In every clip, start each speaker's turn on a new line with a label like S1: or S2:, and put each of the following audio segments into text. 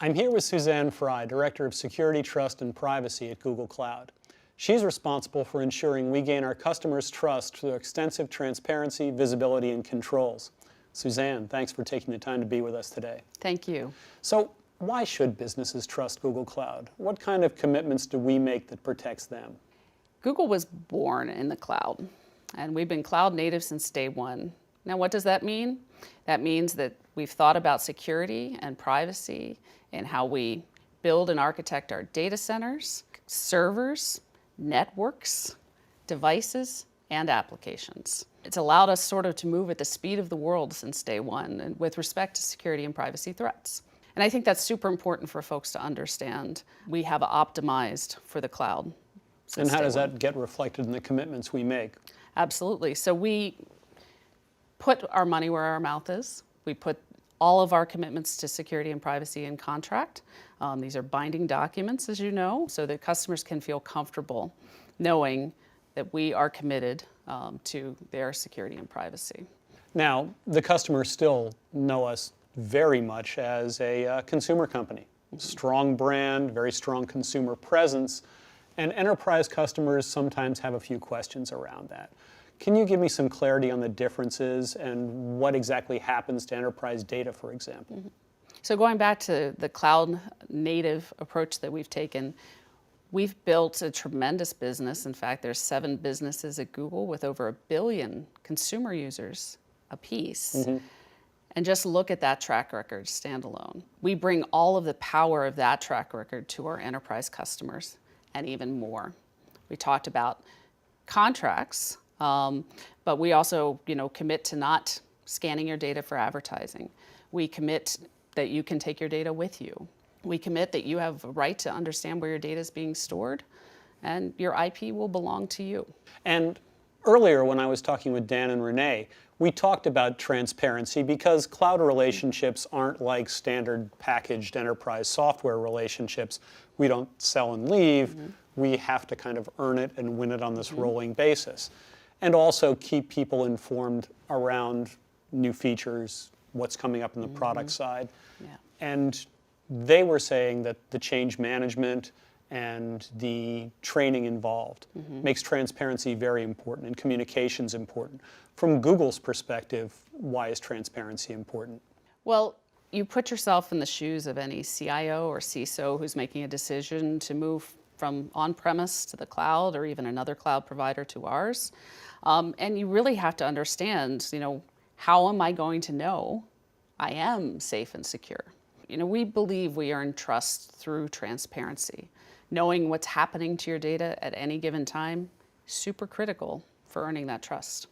S1: I'm here with Suzanne Frey, Director of Security, Trust, and Privacy at Google Cloud. She's responsible for ensuring we gain our customers' trust through extensive transparency, visibility, and controls. Suzanne, thanks for taking the time to be with us today.
S2: Thank you.
S1: So, why should businesses trust Google Cloud? What kind of commitments do we make that protects them?
S2: Google was born in the cloud, and we've been cloud native since day one. Now, what does that mean? That means that we've thought about security and privacy and how we build and architect our data centers, servers, networks, devices, and applications. It's allowed us sort of to move at the speed of the world since day one and with respect to security and privacy threats. And I think that's super important for folks to understand. We have optimized for the cloud.
S1: And how does that get reflected in the commitments we make?
S2: Absolutely. So we put our money where our mouth is. We put all of our commitments to security and privacy in contract. These are binding documents, as you know, so that customers can feel comfortable knowing that we are committed to their security and privacy.
S1: Now, the customers still know us very much as a consumer company. Strong brand, very strong consumer presence, and enterprise customers sometimes have a few questions around that. Can you give me some clarity on the differences and what exactly happens to enterprise data, for example?
S2: So going back to the cloud native approach that we've taken, we've built a tremendous business. In fact, there's 7 businesses at Google with over 1 billion consumer users apiece. And just look at that track record standalone. We bring all of the power of that track record to our enterprise customers and even more. We talked about contracts, but we also, commit to not scanning your data for advertising. We commit that you can take your data with you. We commit that you have a right to understand where your data is being stored, and your IP will belong to you.
S1: And earlier when I was talking with Dan and Renee, we talked about transparency because cloud relationships aren't like standard packaged enterprise software relationships. We don't sell and leave. We have to kind of earn it and win it on this rolling basis. And also keep people informed around new features, what's coming up in the product side. And they were saying that the change management and the training involved makes transparency very important and communications important. From Google's perspective, why is transparency important?
S2: Well, you put yourself in the shoes of any CIO or CISO who's making a decision to move from on-premise to the cloud or even another cloud provider to ours. And you really have to understand, how am I going to know I am safe and secure? We believe we earn trust through transparency. Knowing what's happening to your data at any given time, super critical for earning that trust.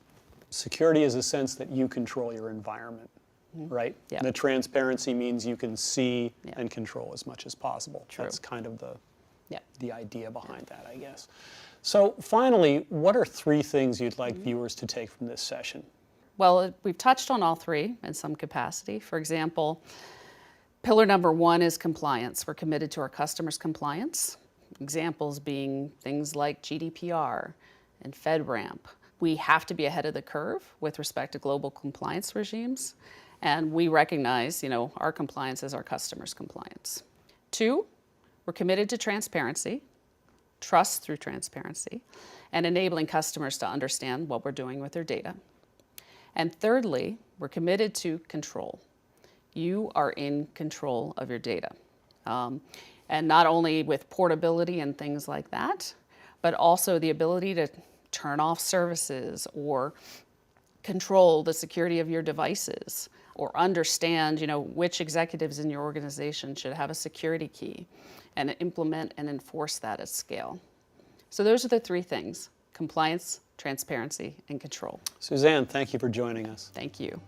S1: Security is a sense that you control your environment, right?
S2: Yeah.
S1: The transparency means you can see and control as much as possible.
S2: True.
S1: That's kind of the idea behind that, I guess. So finally, what are 3 things you'd like viewers to take from this session?
S2: Well, we've touched on all 3 in some capacity. For example, pillar number 1 is compliance. We're committed to our customers' compliance. Examples being things like GDPR and FedRAMP. We have to be ahead of the curve with respect to global compliance regimes. And we recognize, our compliance is our customers' compliance. 2, we're committed to transparency, trust through transparency, and enabling customers to understand what we're doing with their data. And thirdly, we're committed to control. You are in control of your data. And not only with portability and things like that, but also the ability to turn off services or control the security of your devices or understand, which executives in your organization should have a security key and implement and enforce that at scale. So those are the 3 things: compliance, transparency, and control.
S1: Suzanne, thank you for joining us.
S2: Thank you.